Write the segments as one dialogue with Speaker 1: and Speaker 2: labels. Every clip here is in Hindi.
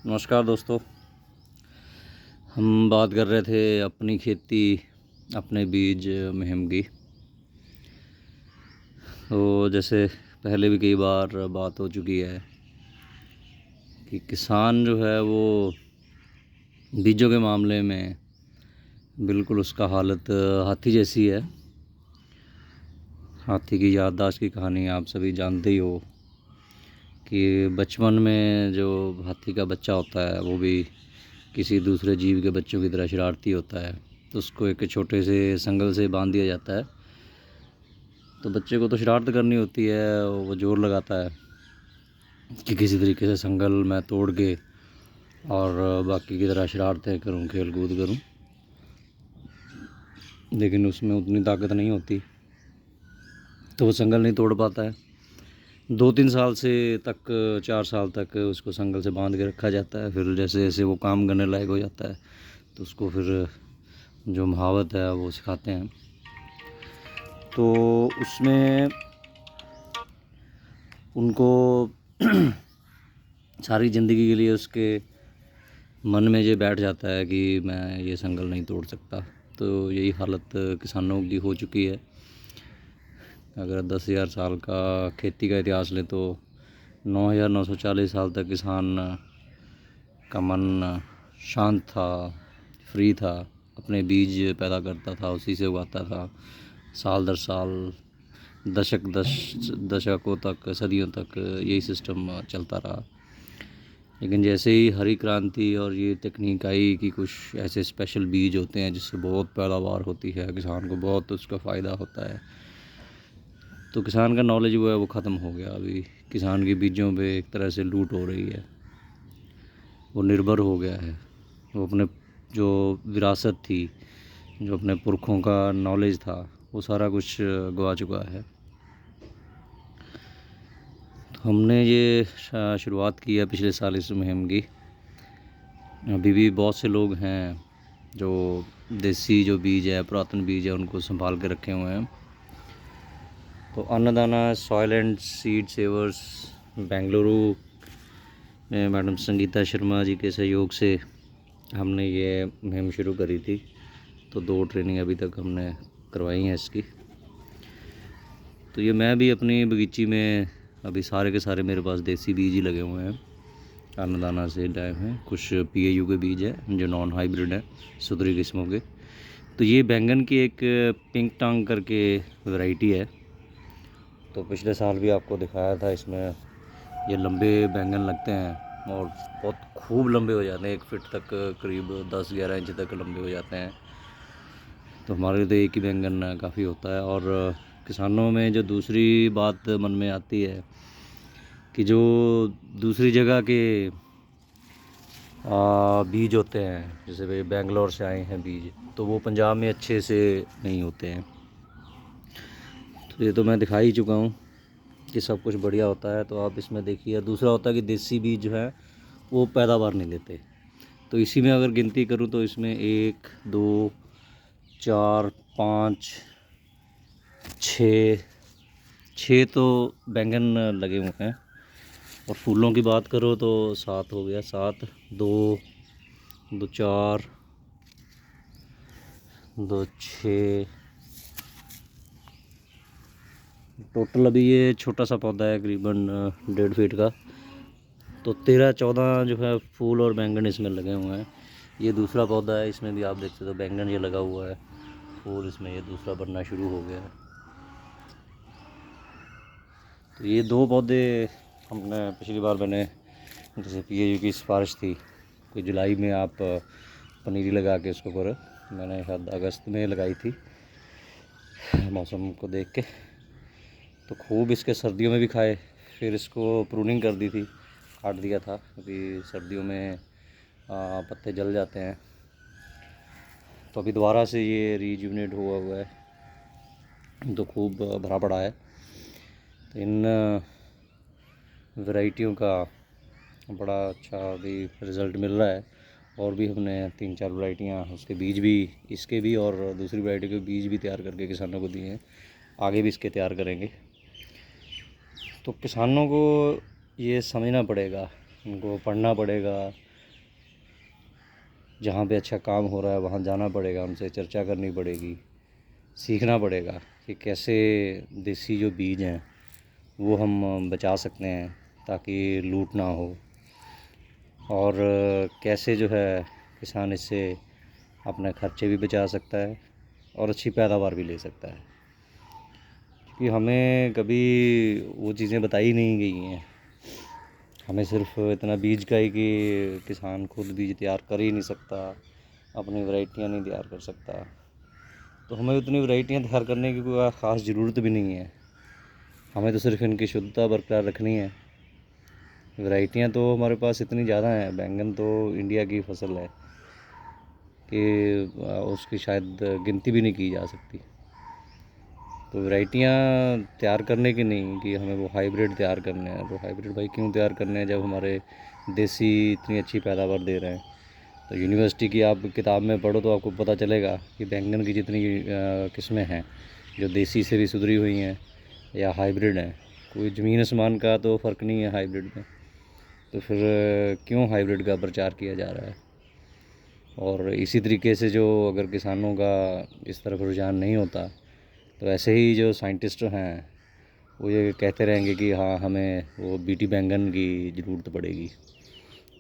Speaker 1: नमस्कार दोस्तों। हम बात कर रहे थे अपनी खेती अपने बीज मुहिम की। तो जैसे पहले भी कई बार बात हो चुकी है कि किसान जो है वो बीजों के मामले में बिल्कुल उसका हालत हाथी जैसी है। हाथी की याददाश्त की कहानी आप सभी जानते ही हो कि बचपन में जो हाथी का बच्चा होता है वो भी किसी दूसरे जीव के बच्चों की तरह शरारती होता है। तो उसको एक छोटे से संगल से बांध दिया जाता है। तो बच्चे को तो शरारत करनी होती है, वो जोर लगाता है कि किसी तरीके से संगल मैं तोड़ के और बाकी की तरह शरारतें करूं, खेल कूद करूं। लेकिन उसमें उतनी ताकत नहीं होती, तो वो संगल नहीं तोड़ पाता है। 2-3 साल से तक 4 साल तक उसको संगल से बांध के रखा जाता है। फिर जैसे जैसे वो काम करने लायक हो जाता है तो उसको फिर जो महावत है वो सिखाते हैं। तो उसमें उनको सारी ज़िंदगी के लिए उसके मन में ये बैठ जाता है कि मैं ये संगल नहीं तोड़ सकता। तो यही हालत किसानों की हो चुकी है। अगर 10,000 साल का खेती का इतिहास ले तो 9,940 साल तक किसान का मन शांत था, फ्री था, अपने बीज पैदा करता था, उसी से उगाता था। साल दर साल दशकों तक, सदियों तक यही सिस्टम चलता रहा। लेकिन जैसे ही हरी क्रांति और ये तकनीक आई कि कुछ ऐसे स्पेशल बीज होते हैं जिससे बहुत पैदावार होती है, किसान को बहुत उसका फ़ायदा होता है, तो किसान का नॉलेज वो है वो ख़त्म हो गया। अभी किसान के बीजों पे एक तरह से लूट हो रही है। वो निर्भर हो गया है, वो अपने जो विरासत थी, जो अपने पुरखों का नॉलेज था, वो सारा कुछ गवा चुका है। तो हमने ये शुरुआत की है पिछले साल इस मुहिम की। अभी भी बहुत से लोग हैं जो देसी जो बीज है, पुरातन बीज है, उनको संभाल के रखे हुए हैं। तो अन्नदाना सॉइल एंड सीड सेवर्स बेंगलुरु में मैडम संगीता शर्मा जी के सहयोग से हमने ये मुहिम शुरू करी थी। तो 2 ट्रेनिंग अभी तक हमने करवाई हैं इसकी। तो ये मैं भी अपनी बगीची में अभी सारे के सारे मेरे पास देसी बीज ही लगे हुए हैं, अन्नदाना से लाए हैं। कुछ PAU के बीज हैं जो नॉन हाइब्रिड हैं, सुधरी किस्मों के। तो ये बैंगन की एक पिंक टांग करके वैरायटी है। तो पिछले साल भी आपको दिखाया था, इसमें ये लंबे बैंगन लगते हैं और बहुत खूब लंबे हो जाते हैं, 1 फीट तक, करीब 10-11 इंच तक लंबे हो जाते हैं। तो हमारे लिए तो एक ही बैंगन काफ़ी होता है। और किसानों में जो दूसरी बात मन में आती है कि जो दूसरी जगह के बीज होते हैं, जैसे भाई बेंगलोर से आए हैं बीज, तो वो पंजाब में अच्छे से नहीं होते हैं। तो ये तो मैं दिखा ही चुका हूँ कि सब कुछ बढ़िया होता है। तो आप इसमें देखिए। दूसरा होता है कि देसी बीज जो है वो पैदावार नहीं देते। तो इसी में अगर गिनती करूँ तो इसमें 1 2 4 5 6 तो बैंगन लगे हुए हैं। और फूलों की बात करो तो 7 हो गया। 7 2 2 4 2 6 टोटल। अभी ये छोटा सा पौधा है करीबन 1.5 फीट का, तो 13-14 जो है फूल और बैंगन इसमें लगे हुए हैं। ये दूसरा पौधा है, इसमें भी आप देखते हो बैंगन ये लगा हुआ है, फूल इसमें ये दूसरा बनना शुरू हो गया है। तो ये 2 पौधे हमने पिछली बार मैंने जैसे PAU की सिफारिश थी कि जुलाई में आप पनीरी लगा के इसको करो। मैंने शायद अगस्त में लगाई थी मौसम को देख के। तो खूब इसके सर्दियों में भी खाए, फिर इसको प्रूनिंग कर दी थी, काट दिया था क्योंकि सर्दियों में पत्ते जल जाते हैं। तो अभी दोबारा से ये रीजुवनेट हुआ है, तो खूब भरा पड़ा है। तो इन वैरायटियों का बड़ा अच्छा अभी रिज़ल्ट मिल रहा है। और भी हमने 3-4 वैरायटियाँ, उसके बीज भी, इसके भी और दूसरी वैरायटी के बीज भी तैयार करके किसानों को दिए हैं। आगे भी इसके तैयार करेंगे। तो किसानों को ये समझना पड़ेगा, उनको पढ़ना पड़ेगा, जहाँ पे अच्छा काम हो रहा है वहाँ जाना पड़ेगा, उनसे चर्चा करनी पड़ेगी, सीखना पड़ेगा कि कैसे देसी जो बीज हैं वो हम बचा सकते हैं ताकि लूट ना हो, और कैसे जो है किसान इससे अपने खर्चे भी बचा सकता है और अच्छी पैदावार भी ले सकता है। क्योंकि हमें कभी वो चीज़ें बताई नहीं गई हैं, हमें सिर्फ इतना बीज का ही कि किसान खुद बीज तैयार कर ही नहीं सकता, अपनी वैरायटियाँ नहीं तैयार कर सकता, तो हमें उतनी वैरायटियाँ तैयार करने की कोई ख़ास ज़रूरत भी नहीं है। हमें तो सिर्फ इनकी शुद्धता बरकरार रखनी है। वैरायटियाँ तो हमारे पास इतनी ज़्यादा हैं, बैंगन तो इंडिया की फसल है कि उसकी शायद गिनती भी नहीं की जा सकती। तो वैरायटियाँ तैयार करने की नहीं कि हमें वो हाइब्रिड तैयार करने हैं। तो हाइब्रिड भाई क्यों तैयार करने हैं जब हमारे देसी इतनी अच्छी पैदावार दे रहे हैं। तो यूनिवर्सिटी की आप किताब में पढ़ो तो आपको पता चलेगा कि बैंगन की जितनी किस्में हैं जो देसी से भी सुधरी हुई हैं या हाइब्रिड हैं, कोई ज़मीन आसमान का तो फ़र्क नहीं है हाइब्रिड में। तो फिर क्यों हाइब्रिड का प्रचार किया जा रहा है। और इसी तरीके से जो अगर किसानों का इस तरफ रुझान नहीं होता तो ऐसे ही जो साइंटिस्ट हैं वो ये कहते रहेंगे कि हाँ हमें वो बीटी बैंगन की ज़रूरत पड़ेगी।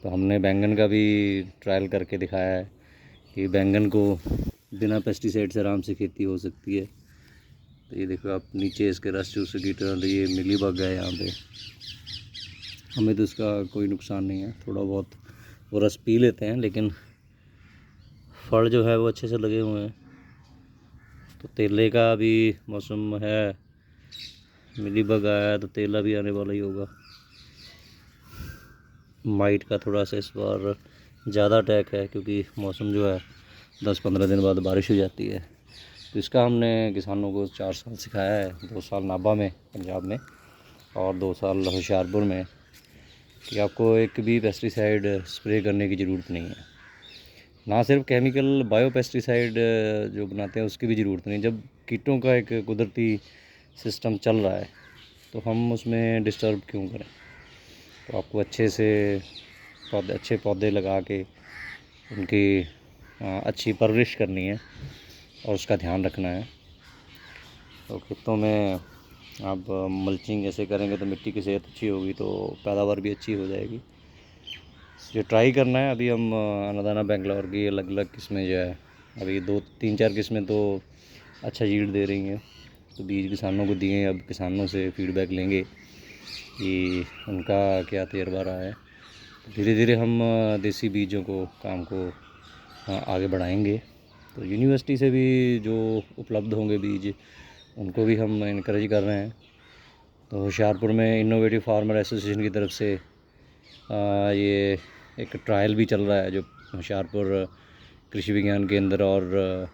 Speaker 1: तो हमने बैंगन का भी ट्रायल करके दिखाया है कि बैंगन को बिना पेस्टिसाइड से आराम से खेती हो सकती है। तो ये देखो आप नीचे इसके रस चूस की तरह ये मिली बग है यहाँ पे, हमें तो इसका कोई नुकसान नहीं है, थोड़ा बहुत वो रस पी लेते हैं लेकिन फल जो है वो अच्छे से लगे हुए हैं। तो तेले का भी मौसम है, मिली बग आया है तो तेला भी आने वाला ही होगा। माइट का थोड़ा सा इस बार ज़्यादा अटैक है क्योंकि मौसम जो है 10-15 दिन बाद बारिश हो जाती है। तो इसका हमने किसानों को 4 साल सिखाया है, 2 साल नाभा में पंजाब में और 2 साल होशियारपुर में, कि आपको एक भी पेस्टिसाइड स्प्रे करने की ज़रूरत नहीं है। ना सिर्फ केमिकल बायो पेस्टिसाइड जो बनाते हैं उसकी भी ज़रूरत नहीं। जब कीटों का एक कुदरती सिस्टम चल रहा है तो हम उसमें डिस्टर्ब क्यों करें। तो आपको अच्छे से अच्छे पौधे लगा के उनकी अच्छी परवरिश करनी है और उसका ध्यान रखना है। तो खेतों में आप मल्चिंग ऐसे करेंगे तो मिट्टी की सेहत अच्छी होगी तो पैदावार भी अच्छी हो जाएगी। जो ट्राई करना है अभी हम अन्नदाना बेंगलोर की अलग अलग किस्में जो है अभी 2-3-4 किस्में तो अच्छा यील्ड दे रही हैं। तो बीज किसानों को दिए, अब किसानों से फीडबैक लेंगे कि उनका क्या तजर्बा रहा है। तो धीरे धीरे हम देसी बीजों को काम को आगे बढ़ाएंगे। तो यूनिवर्सिटी से भी जो उपलब्ध होंगे बीज उनको भी हम इनक्रेज कर रहे हैं। तो होशियारपुर में इनोवेटिव फार्मर एसोसिएशन की तरफ से ये एक ट्रायल भी चल रहा है जो होशियारपुर कृषि विज्ञान केंद्र और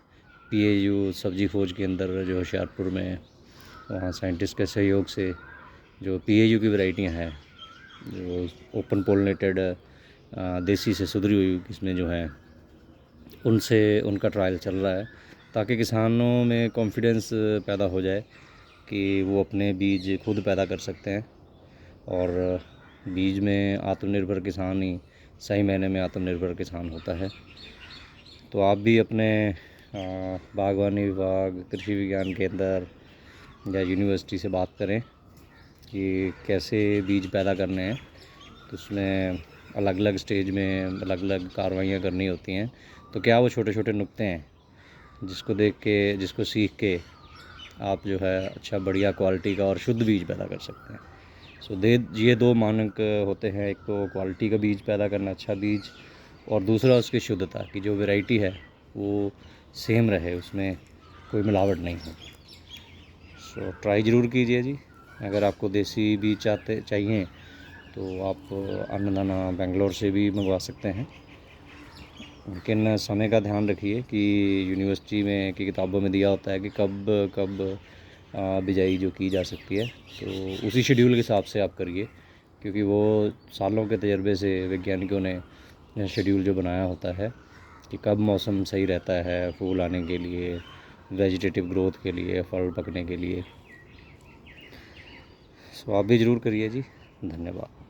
Speaker 1: पीएयू सब्जी खोज के अंदर जो होशियारपुर में वहाँ साइंटिस्ट के सहयोग से जो पीएयू की वैरायटियाँ हैं जो ओपन पोलिनेटेड देसी से सुधरी हुई किस्में जो हैं उनसे उनका ट्रायल चल रहा है ताकि किसानों में कॉन्फिडेंस पैदा हो जाए कि वो अपने बीज खुद पैदा कर सकते हैं। और बीज में आत्मनिर्भर किसान ही सही मायने में आत्मनिर्भर किसान होता है। तो आप भी अपने बागवानी विभाग, कृषि विज्ञान केंद्र या यूनिवर्सिटी से बात करें कि कैसे बीज पैदा करने हैं। तो उसमें अलग अलग स्टेज में अलग अलग कार्रवाइयाँ करनी होती हैं। तो क्या वो छोटे छोटे नुक्ते हैं जिसको देख के, जिसको सीख के आप जो है अच्छा बढ़िया क्वालिटी का और शुद्ध बीज पैदा कर सकते हैं। ये 2 मानक होते हैं, एक तो क्वालिटी का बीज पैदा करना, अच्छा बीज, और दूसरा उसकी शुद्धता की जो वैरायटी है वो सेम रहे, उसमें कोई मिलावट नहीं हो। सो ट्राई ज़रूर कीजिए जी। अगर आपको देसी बीज चाहिए तो आप अन्नदाना बेंगलोर से भी मंगवा सकते हैं। लेकिन समय का ध्यान रखिए कि यूनिवर्सिटी में की किताबों में दिया होता है कि कब कब बिजाई जो की जा सकती है, तो उसी शेड्यूल के हिसाब से आप करिए क्योंकि वो सालों के तजर्बे से वैज्ञानिकों ने शेड्यूल जो बनाया होता है कि कब मौसम सही रहता है फूल आने के लिए, वेजिटेटिव ग्रोथ के लिए, फल पकने के लिए। सो आप भी ज़रूर करिए जी। धन्यवाद।